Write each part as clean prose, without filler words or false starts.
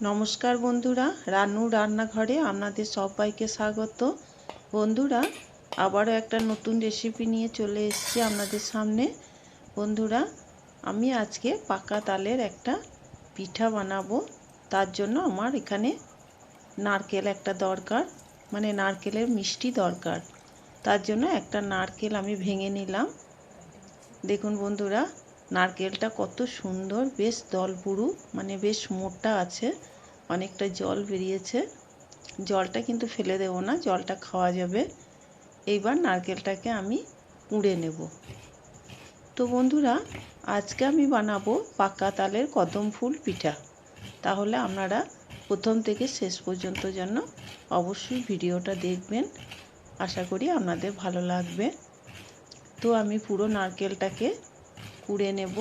নমস্কার বন্ধুরা, রানু রান্নাঘরে আপনাদের সবাইকে স্বাগত। বন্ধুরা, আবারও একটা নতুন রেসিপি নিয়ে চলে এসেছি আপনাদের সামনে। বন্ধুরা, আমি আজকে পাকা তালের একটা পিঠা বানাবো। তার জন্য আমার এখানে নারকেল একটা দরকার, মানে নারকেলের মিষ্টি দরকার। তার জন্য একটা নারকেল আমি ভেঙে নিলাম। দেখুন বন্ধুরা, নারকেলটা কত সুন্দর, বেশ দলপুরু, মানে বেশ মোটা আছে, অনেকটা জল বেরিয়েছে। জলটা কিন্তু ফেলে দেব না, জলটা খাওয়া যাবে। এইবার নারকেলটাকে আমি কুড়ে নেব। তো বন্ধুরা, আজকে আমি বানাবো পাকা তালের কদম ফুল পিঠা। তাহলে আপনারা প্রথম থেকে শেষ পর্যন্ত যেন অবশ্যই ভিডিওটা দেখবেন। আশা করি আপনাদের ভালো লাগবে। তো আমি পুরো নারকেলটাকে কুড়ে নেব।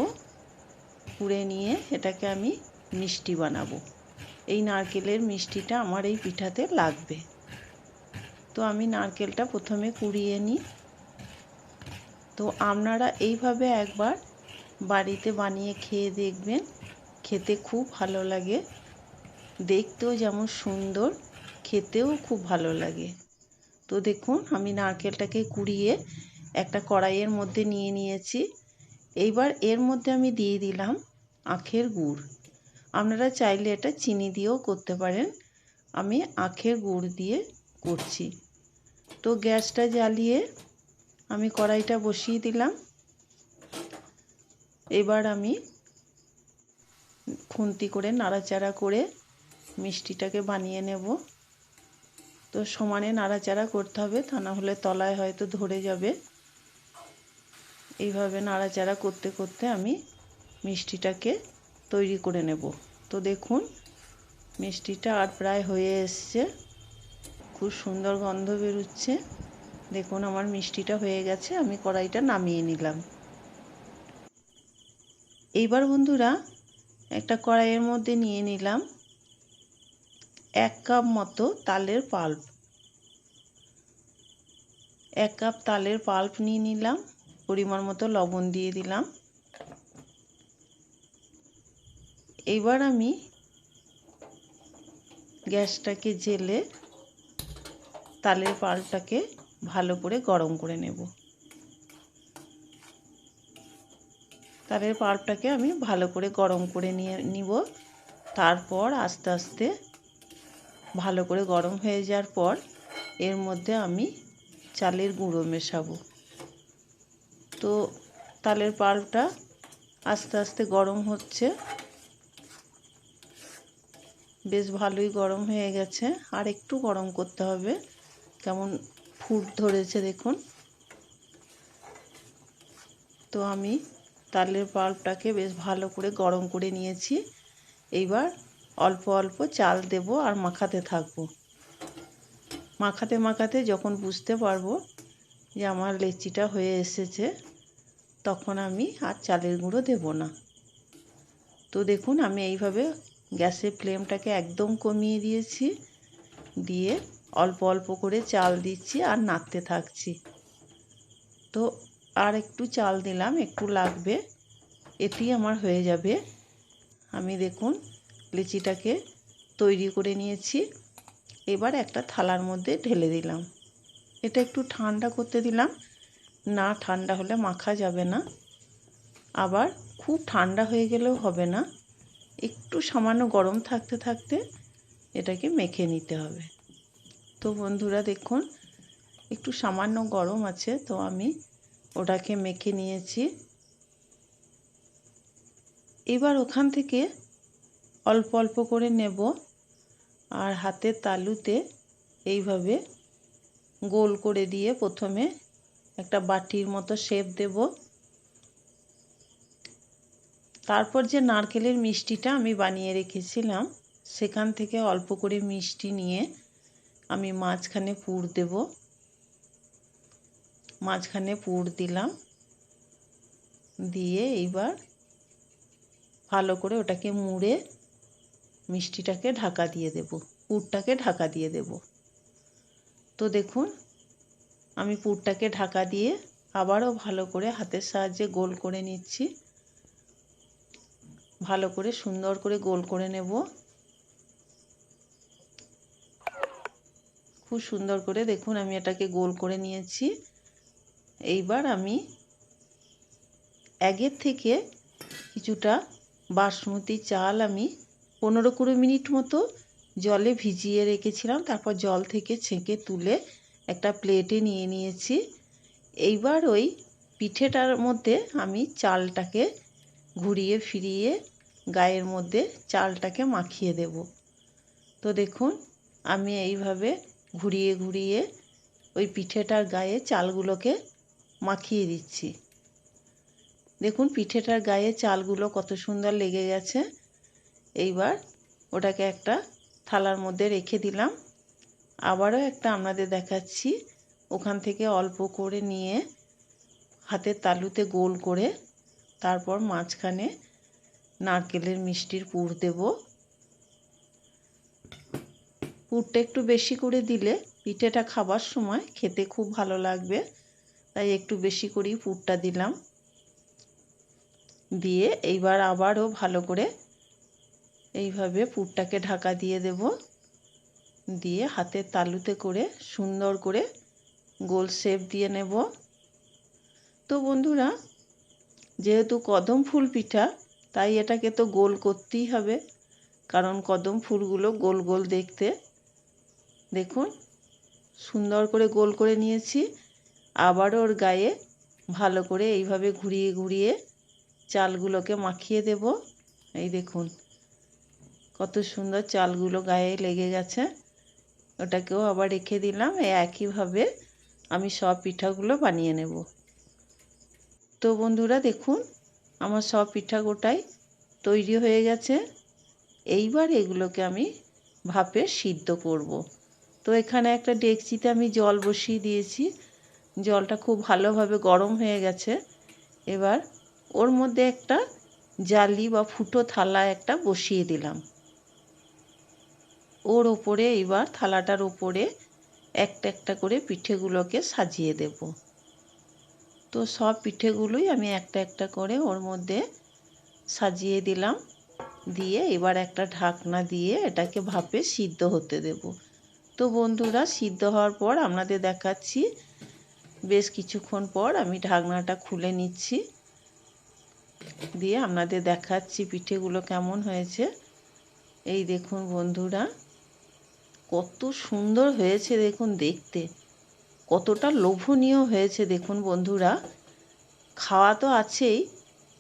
কুড়ে নিয়ে এটাকে আমি মিষ্টি বানাবো। এই নারকেলের মিষ্টিটা আমার এই পিঠাতে লাগবে। তো আমি নারকেলটা প্রথমে কুড়িয়ে নিই। তো আপনারা এইভাবে একবার বাড়িতে বানিয়ে খেয়ে দেখবেন, খেতে খুব ভালো লাগে। দেখতেও যেমন সুন্দর, খেতেও খুব ভালো লাগে। তো দেখুন, আমি নারকেলটাকে কুড়িয়ে একটা কড়াইয়ের মধ্যে নিয়ে নিয়েছি। এইবার এর মধ্যে আমি দিয়ে দিলাম আখের গুড়। আপনারা চাইলে এটা চিনি দিয়েও করতে পারেন, আমি আখের গুড় দিয়ে করছি। তো গ্যাসটা জ্বালিয়ে আমি কড়াইটা বসিয়ে দিলাম। এবার আমি খুন্তি করে নাড়াচাড়া করে মিষ্টিটাকে বানিয়ে নেব। তো সমানে নাড়াচাড়া করতে হবে, তা না হলে তলায় হয়তো ধরে যাবে। এইভাবে নাড়াচাড়া করতে করতে আমি মিষ্টিটাকে তৈরি করে নেব। তো দেখুন, মিষ্টিটা আর প্রায় হয়ে এসছে, খুব সুন্দর গন্ধ বেরোচ্ছে। দেখুন, আমার মিষ্টিটা হয়ে গেছে, আমি কড়াইটা নামিয়ে নিলাম। এইবার বন্ধুরা, একটা কড়াইয়ের মধ্যে নিয়ে নিলাম 1 কাপ মতো তালের পাল্প। 1 কাপ তালের পাল্প নিয়ে নিলাম। পরিমাণ মতো লবণ দিয়ে দিলাম। এইবার আমি গ্যাসটাকে জ্বেলে তালের পাল্পটাকে ভালো করে গরম করে নেব। তালের পাল্পটাকে আমি ভালো করে গরম করে নিব। তারপর আস্তে আস্তে ভালো করে গরম হয়ে যাওয়ার পর এর মধ্যে আমি চালের গুঁড়ো মেশাবো। তো তালের পাল্পটা আস্তে আস্তে গরম হচ্ছে, বেশ ভালোই গরম হয়ে গেছে। আর একটু গরম করতে হবে, কেমন ফুট ধরেছে দেখুন। তো আমি তালের পাল্পটাকে বেশ ভালো করে গরম করে নিয়েছি। এইবার অল্প অল্প চাল দেব আর মাখাতে থাকবো। মাখাতে মাখাতে যখন বুঝতে পারবো যে আমার লেচিটা হয়ে এসেছে, তখন আমি আর চালের গুঁড়ো দেব না। তো দেখুন, আমি এইভাবে গ্যাসের ফ্লেমটাকে একদম কমিয়ে দিয়েছি, দিয়ে অল্প অল্প করে চাল দিচ্ছি আর নাড়তে থাকছি। তো আর একটু চাল দিলাম, একটু লাগবে, এতেই আমার হয়ে যাবে। আমি দেখুন লিচিটাকে তৈরি করে নিয়েছি। এবার একটা থালার মধ্যে ঢেলে দিলাম। এটা একটু ঠান্ডা করতে দিলাম, না ঠান্ডা হলে মাখা যাবে না। আবার খুব ঠান্ডা হয়ে গেলেও হবে না, একটু সামান্য গরম থাকতে থাকতে এটাকে মেখে নিতে হবে। তো বন্ধুরা দেখুন, একটু সামান্য গরম আছে, তো আমি ওটাকে মেখে নিয়েছি। এবার ওখান থেকে অল্প অল্প করে নেব আর হাতের তালুতে এইভাবে গোল করে দিয়ে প্রথমে একটা বাটির মতো শেপ দেব। তারপর যে নারকেলের মিষ্টিটা আমি বানিয়ে রেখেছিলাম, সেখান থেকে অল্প করে মিষ্টি নিয়ে আমি মাঝখানে পুর দেব। মাঝখানে পুর দিলাম, দিয়ে এইবার ভালো করে ওটাকে মুড়ে মিষ্টিটাকে ঢাকা দিয়ে দেব, পুরটাকে ঢাকা দিয়ে দেব। তো দেখুন, আমি পুরটাকে ঢাকা দিয়ে আবারও ভালো করে হাতের সাহায্যে গোল করে নিচ্ছি। ভালো করে সুন্দর করে গোল করে নেব। খুব সুন্দর করে দেখুন আমি এটাকে গোল করে নিয়েছি। এইবার আমি আগের থেকে কিছুটা বাসমতি চাল আমি 15-20 মিনিট মতো জলে ভিজিয়ে রেখেছিলাম, তারপর জল থেকে ছেঁকে তুলে একটা প্লেটে নিয়ে নিয়েছি। এইবার ওই পিঠেটার মধ্যে আমি চালটাকে ঘুরিয়ে ফিরিয়ে গায়ের মধ্যে চালটাকে মাখিয়ে দেব। তো দেখুন আমি এইভাবে ঘুরিয়ে ঘুরিয়ে ওই পিঠেটার গায়ে চালগুলোকে মাখিয়ে দিচ্ছি। দেখুন পিঠেটার গায়ে চালগুলো কত সুন্দর লেগে গেছে। এইবার ওটাকে একটা থালার মধ্যে রেখে দিলাম। আবারও একটা আপনাদের দেখাচ্ছি। ওখান থেকে অল্প করে নিয়ে হাতের তালুতে গোল করে তারপর মাঝখানে নারকেলের মিষ্টির পুর দেব। পুরটা একটু বেশি করে দিলে পিঠেটা খাবার সময় খেতে খুব ভালো লাগবে, তাই একটু বেশি করেই পুরটা দিলাম। দিয়ে এইবার আবারও ভালো করে এইভাবে পুরটাকে ঢাকা দিয়ে দেব। দিয়ে হাতের তালুতে করে সুন্দর করে গোল শেপ দিয়ে নেব। তো বন্ধুরা, যেহেতু কদম ফুল পিঠা তাই এটাকে তো গোল করতেই হবে, কারণ কদম ফুলগুলো গোল গোল দেখতে। দেখুন সুন্দর করে গোল করে নিয়েছি। আবারও ওর গায়ে ভালো করে এইভাবে ঘুরিয়ে ঘুরিয়ে চালগুলোকে মাখিয়ে দেব। এই দেখুন কত সুন্দর চালগুলো গায়ে লেগে গেছে। ওটাকেও আবার রেখে দিলাম। এই একইভাবে আমি সব পিঠাগুলো বানিয়ে নেব। তো বন্ধুরা দেখুন আমার সব পিঠা গোটাই তৈরি হয়ে গেছে। এইবার এগুলোকে আমি ভাপে সিদ্ধ করব। তো এখানে একটা ডেকচিতে আমি জল বসিয়ে দিয়েছি। জলটা খুব ভালোভাবে গরম হয়ে গেছে। এবার ওর মধ্যে একটা জালি বা ফুটো থালা একটা বসিয়ে দিলাম। ওর ওপরে এবার থালাটার ওপরে একটা একটা করে পিঠেগুলোকে সাজিয়ে দেব। তো সব পিঠেগুলোই আমি একটা একটা করে ওর মধ্যে সাজিয়ে দিলাম। দিয়ে এবার একটা ঢাকনা দিয়ে এটাকে ভাপে সিদ্ধ হতে দেব। তো বন্ধুরা সিদ্ধ হওয়ার পর আপনাদের দেখাচ্ছি। বেশ কিছুক্ষণ পর আমি ঢাকনাটা খুলে নিচ্ছি, দিয়ে আপনাদের দেখাচ্ছি পিঠেগুলো কেমন হয়েছে। এই দেখুন বন্ধুরা কত সুন্দর হয়েছে দেখুন দেখতে, কতটা লোভনীয় হয়েছে দেখুন বন্ধুরা। খাওয়া তো আছেই,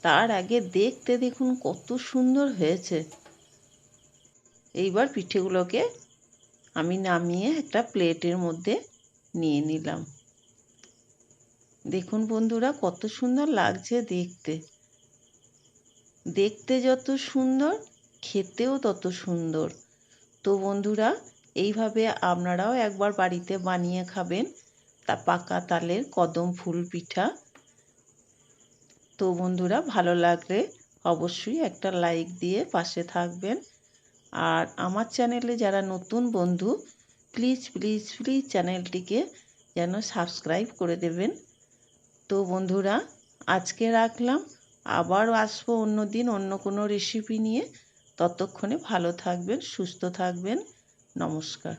তার আগে দেখতে দেখুন কত সুন্দর হয়েছে। এইবার পিঠেগুলোকে আমি নামিয়ে একটা প্লেটের মধ্যে নিয়ে নিলাম। দেখুন বন্ধুরা কত সুন্দর লাগছে দেখতে। দেখতে যত সুন্দর খেতেও তত সুন্দর। তো বন্ধুরা এইভাবে আপনারাও একবার বাড়িতে বানিয়ে খাবেন তা পাকা তালের কদম ফুল পিঠা। তো বন্ধুরা ভালো লাগলে অবশ্যই একটা লাইক দিয়ে পাশে থাকবেন। আর আমার চ্যানেলে যারা নতুন বন্ধু প্লিজ প্লিজ প্লিজ চ্যানেলটিকে যেন সাবস্ক্রাইব করে দেবেন। তো বন্ধুরা আজকে রাখলাম, আবার আসবো অন্য দিন অন্য কোনো রেসিপি নিয়ে। ততক্ষণে ভালো থাকবেন, সুস্থ থাকবেন। নমস্কার।